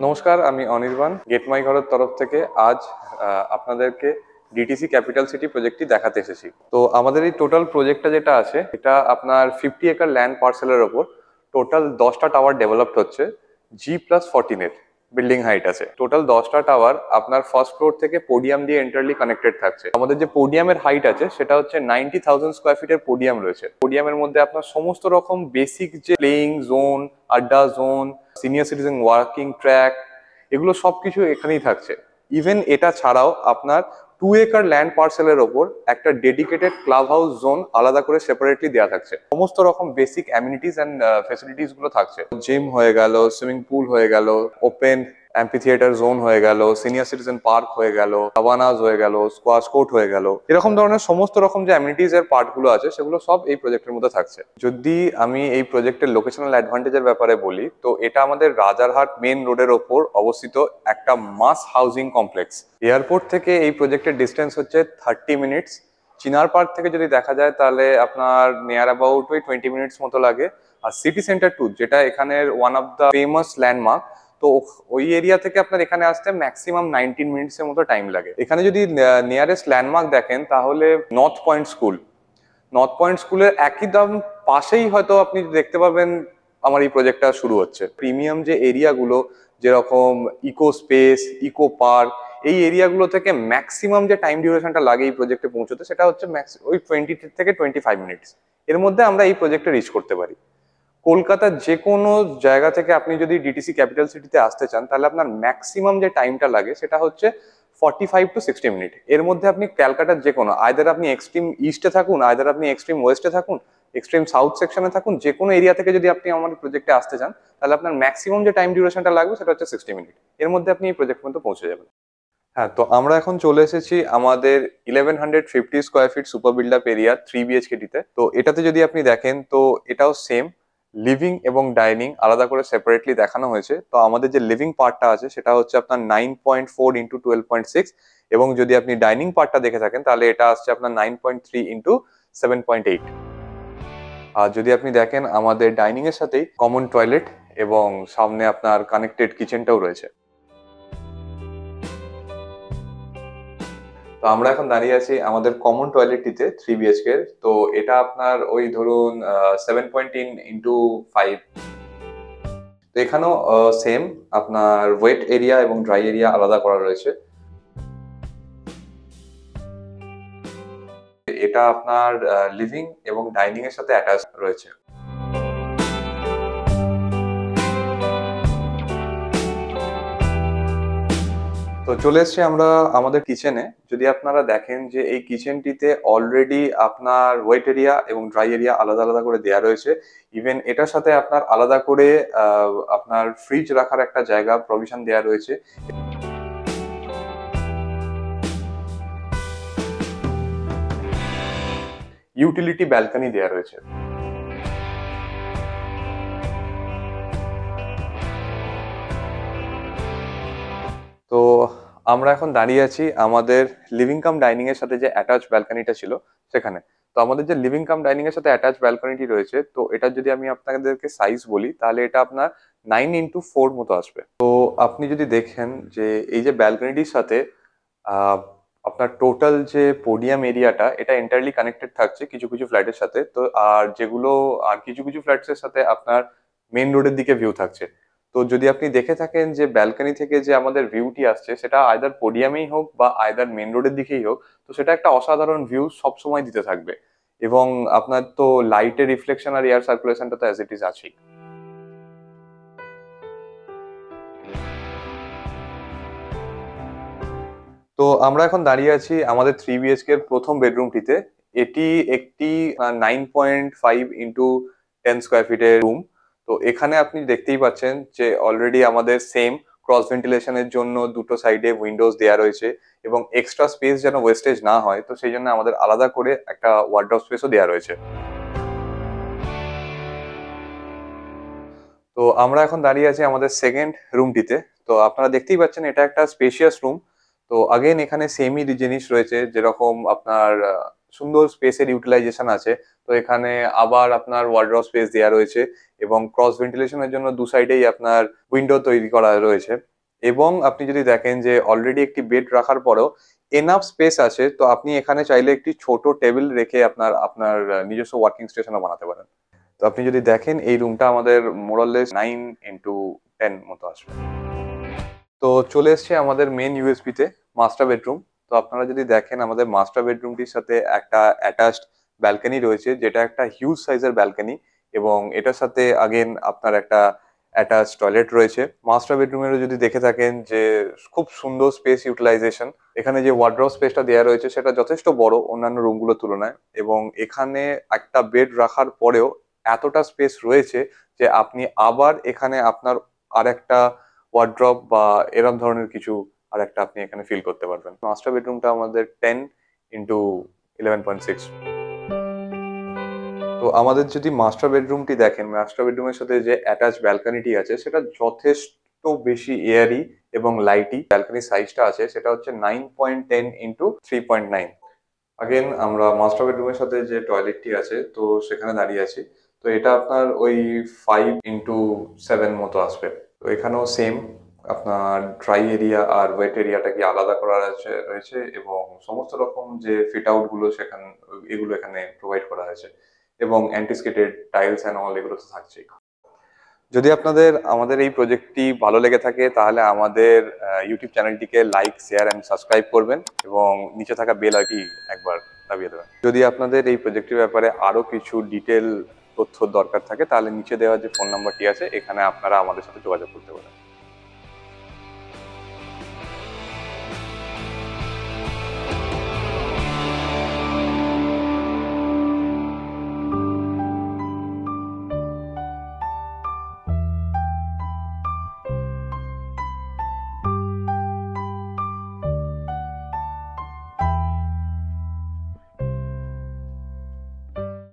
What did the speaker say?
নমস্কার, আমি Anirban get my ঘরের তরফ থেকে আজ আপনাদেরকে ডিটিসি ক্যাপিটাল সিটি প্রজেক্টটি দেখাতে এসেছি। তো আমাদের এই টোটাল প্রজেক্টটা যেটা আছে এটা আপনার 50 একর ল্যান্ড পার্সেলের ওপর টোটাল 10টা টাওয়ার ডেভেলপড হচ্ছে। G+14 বিল্ডিং হাইট আছে। টোটাল 10টা টাওয়ার আপনার ফার্স্ট ফ্লোর থেকে পোডিয়াম দিয়ে এন্টারলি কানেক্টেড থাকছে। আমাদের যে পোডিয়ামের হাইট আছে সেটা হচ্ছে 90,000 স্কোয়ার ফিটের পোডিয়াম রয়েছে। পোডিয়ামের মধ্যে আপনার সমস্ত রকম বেসিক যে প্লেইং জোন, আড্ডা zone, senior citizen working track, এগুলো সবকিছু এখানেই থাকছে। ইভেন এটা ছাড়াও আপনার 2 একর ল্যান্ড পার্সেলের ওপর একটা ডেডিকেটেড ক্লাব হাউস জোন আলাদা করে সেপারেটলি দেওয়া থাকছে। সমস্ত রকম বেসিক অ্যামিনিটিস অ্যান্ড ফেসিলিটিস গুলো থাকছে। জিম হয়ে গেল, সুইমিং পুল হয়ে গেল, ওপেন অ্যাম্পিথিয়েটার জোন হয়ে গেল, সিনিয়র সিটিজেন পার্ক হয়ে গেল, সাভানাস হয়ে গেল, স্কোয়াশ কোর্ট হয়ে গেল, এরকম ধরনের সমস্ত রকম যে অ্যামিনিটিস এর পার্ট গুলো আছে সেগুলো সব এই প্রজেক্টের মধ্যে থাকছে। যদি আমি এই প্রজেক্টের লোকেশনাল অ্যাডভান্টেজের ব্যাপারে বলি, তো এটা আমাদের রাজারহাট মেন রোডের ওপর অবস্থিত একটা মাস হাউজিং কমপ্লেক্স। এয়ারপোর্ট থেকে এই প্রজেক্টের ডিস্টেন্স হচ্ছে 30 মিনিটস। চিনার পার্ক থেকে যদি দেখা যায় তাহলে আপনার নিয়ার অ্যাবাউট 20 মিনিটস মতো লাগে। আর সিটি সেন্টার 2 যেটা এখানের one of the famous landmark, তো ওই এরিয়া থেকে আপনার এখানে আসতে ম্যাক্সিমাম 19 মিনিটস এর মতো টাইম লাগে। এখানে যদি নিয়ারেস্ট ল্যান্ডমার্ক দেখেন তাহলে north point school, north point স্কুলের একদম পাশেই হয়তো আপনি দেখতে পাবেন আমার এই প্রজেক্টটা শুরু হচ্ছে। প্রিমিয়াম যে এরিয়াগুলো যেরকম ইকো স্পেস, ইকো পার্ক, এই এরিয়াগুলো থেকে ম্যাক্সিমাম যে টাইম ডিউরেশনটা লাগে এই প্রজেক্টে পৌঁছতে সেটা হচ্ছে ওই 20 থেকে 25 মিনিটস। এর মধ্যে আমরা এই প্রজেক্টে রিচ করতে পারি। কলকাতার যে কোনো জায়গা থেকে আপনি যদি ডিটিসি ক্যাপিটাল সিটিতে আসতে চান তাহলে আপনার ম্যাক্সিমাম যে টাইমটা লাগে সেটা হচ্ছে 45 to 60 মিনিট। এর মধ্যে আপনি ক্যালকাটার যে কোনো, আইদার আপনি এক্সট্রিম ইস্টে থাকুন, আইদার আপনি এক্সট্রিম ওয়েস্টে থাকুন, এক্সট্রিম সাউথ সেকশনে থাকুন, যে কোনো এরিয়া থেকে যদি আপনি আমার প্রজেক্টে আসতে চান তাহলে আপনার ম্যাক্সিমাম যে টাইম ডিউরেশনটা লাগবে সেটা হচ্ছে 60 মিনিট। এর মধ্যে আপনি এই প্রজেক্ট পর্যন্ত পৌঁছে যাবেন। হ্যাঁ, তো আমরা এখন চলে এসেছি আমাদের 1150 square feet super build up area 3 BHK-টিতে। তো এটাতে যদি আপনি দেখেন তো এটাও সেম, লিভিং এবং ডাইনিং আলাদা করে সেপারেটলি দেখানো হয়েছে। তো আমাদের যে লিভিং পার্টটা আছে সেটা হচ্ছে আপনার 9.4 ইন্টু 12.6, এবং যদি আপনি ডাইনিং পার্টটা দেখে থাকেন তাহলে এটা আসছে আপনার 9.3 ইন্টু 7.8। আর যদি আপনি দেখেন আমাদের ডাইনিং এর সাথেই কমন টয়লেট এবং সামনে আপনার কানেক্টেড কিচেনটাও রয়েছে। তো আমরা এখন দাঁড়িয়ে আছি আমাদের কমন টয়লেটটিতে 3 BHK। তো এটা আপনার ওই ধরুন 7.3 ইন্টু 5। তো এখানেও সেম আপনার ওয়েট এরিয়া এবং ড্রাই এরিয়া আলাদা করা রয়েছে। এটা আপনার লিভিং এবং ডাইনিং এর সাথে অ্যাটাচ রয়েছে। তো চলে এসছি আমরা আমাদের কিচেনে। যদি আপনারা দেখেন যে এই কিচেনটিতে অলরেডি আপনার ওয়েট এরিয়া এবং ড্রাই এরিয়া আলাদা আলাদা করে দেওয়া রয়েছে। ইভেন এটার সাথে আপনার আলাদা করে আপনার ফ্রিজ রাখার একটা জায়গা প্রভিশন দেওয়া রয়েছে। ইউটিলিটি ব্যালকনি দেওয়া রয়েছে। তো আমরা এখন দাঁড়িয়ে আছি আমাদের লিভিং কাম ডাইনিং এর সাথে যে অ্যাটাচ ব্যালকনিটা ছিল সেখানে। তো আমাদের যে লিভিং কাম ডাইনিং এর সাথে অ্যাটাচ ব্যালকনিটি রয়েছে, তো এটা যদি আমি আপনাদেরকে সাইজ বলি তাহলে এটা আপনার 9x4 মতো আসবে। তো আপনি যদি দেখেন যে এই যে ব্যালকনিটির সাথে আপনার টোটাল যে পোডিয়াম এরিয়াটা এটা এন্টারলি কানেক্টেড থাকছে কিছু কিছু ফ্ল্যাটের সাথে। তো আর কিছু কিছু ফ্ল্যাটসের সাথে আপনার মেন রোডের দিকে ভিউ থাকছে। তো যদি আপনি দেখে থাকেন যে ব্যালকনি থেকে যে আমাদের ভিউটি আসছে সেটা আইদার পোডিয়ামেই হোক বা আইদার মেন রোডের দিকেই হোক, তো সেটা একটা অসাধারণ ভিউ সব সময় দিতে থাকবে। এবং আপনার তো লাইটের রিফ্লেকশন আর এয়ার সার্কুলেশনটা তো অ্যাজ ইট ইজ আছেই। তো আমরা এখন দাঁড়িয়ে আছি আমাদের 3 BHK এর প্রথম বেডরুমটিতে। এটি একটি 9.5 ইন্টু 10 স্কোয়ার ফিটের রুম। তো এখানে আপনি দেখতেই পাচ্ছেন যে অলরেডি আমাদের সেম ক্রস ভেন্টিলেশনের জন্য দুটো সাইডে উইন্ডোজ দেওয়া রয়েছে, এবং এক্সট্রা স্পেস যেন ওয়েস্টেজ না হয় তো সেই জন্য আমাদের আলাদা করে একটা ওয়ার্ডরোব স্পেসও দেওয়া রয়েছে। তো আমরা এখন দাঁড়িয়ে আছি আমাদের সেকেন্ড রুমটিতে। তো আপনারা দেখতেই পাচ্ছেন এটা একটা স্পেশিয়াস রুম। তো আগেন এখানে সেমই জিনিস রয়েছে, যেরকম আপনার সুন্দর স্পেসের ইউটিলাইজেশন আছে। তো এখানে আবার আপনার ওয়ার্ডরোব স্পেস দেওয়া রয়েছে এবং ক্রস ভেন্টিলেশনের জন্য দু সাইডেই আপনার উইন্ডো তৈরি করা রয়েছে। এবং আপনি যদি দেখেন যে অলরেডি একটি বেড রাখার পরেও এনাফ স্পেস আছে, তো আপনি এখানে চাইলে একটি ছোট টেবিল রেখে আপনার আপনার নিজস্ব ওয়ার্কিং স্টেশনও বানাতে পারেন। তো আপনি যদি দেখেন এই রুমটা আমাদের মোরাললেস 9x10 মতো আসবে। তো চলে এসছে আমাদের মেন ইউএসপি তে, মাস্টার বেডরুম। তো আপনারা যদি দেখেন আমাদের মাস্টার বেডরুমটির সাথে একটা অ্যাটাচড ব্যালকনি রয়েছে, যেটা একটা হিউজ সাইজের ব্যালকনি, এবং এটার সাথে আগেন আপনার একটা অ্যাটাচ টয়লেট রয়েছে। মাস্টার বেডরুমেরও যদি দেখে থাকেন যে খুব সুন্দর স্পেস ইউটিলাইজেশন, এখানে যে ওয়ার্ড্রপ স্পেসটা দেওয়া রয়েছে সেটা যথেষ্ট বড় অন্যান্য রুমগুলোর তুলনায়, এবং এখানে একটা বেড রাখার পরেও এতটা স্পেস রয়েছে যে আপনি আবার এখানে আপনার আরেকটা ওয়ার্ড্রপ বা এরম ধরনের কিছু আর একটা আপনি এখানে ফিল করতে পারবেন। মাস্টার বেডরুমটা আমাদের 10x11.6। তো আমাদের যদি মাস্টার বেডরুমটি দেখেন, মাস্টার বেডরুমের সাথে যে অ্যাটাচ ব্যালকনিটি আছে সেটা যথেষ্ট বেশি এয়ারি এবং লাইটি। ব্যালকনির সাইজটা আছে সেটা হচ্ছে 9.10x3.9। আগেন আমরা মাস্টার বেডরুমের সাথে যে টয়লেটটি আছে তো সেখানে দাঁড়িয়ে আছি। তো এটা আপনার ওই 5x7 মতো আসবে। তো এখানেও সেম, আপনার ড্রাই এরিয়া আর ওয়েট এরিয়াটাকে আলাদা করা রয়েছে, এবং সমস্ত রকম যে ফিট আউট গুলো সেখানে এগুলো এখানে প্রোভাইড করা হয়েছে, এবং অ্যান্টিস্কেটেড টাইলস অ্যান্ড অল এগুলো তো থাকছেই। যদি আপনাদের আমাদের এই প্রজেক্টটি ভালো লেগে থাকে তাহলে আমাদের ইউটিউব চ্যানেলটিকে লাইক, শেয়ার অ্যান্ড সাবস্ক্রাইব করবেন, এবং নিচে থাকা বেল আইটি একবার দাবিয়ে দেবেন। যদি আপনাদের এই প্রজেক্টের ব্যাপারে আরো কিছু ডিটেল তথ্য দরকার থাকে তাহলে নিচে দেওয়া যে ফোন নাম্বারটি আছে এখানে আপনারা আমাদের সাথে যোগাযোগ করতে পারেন।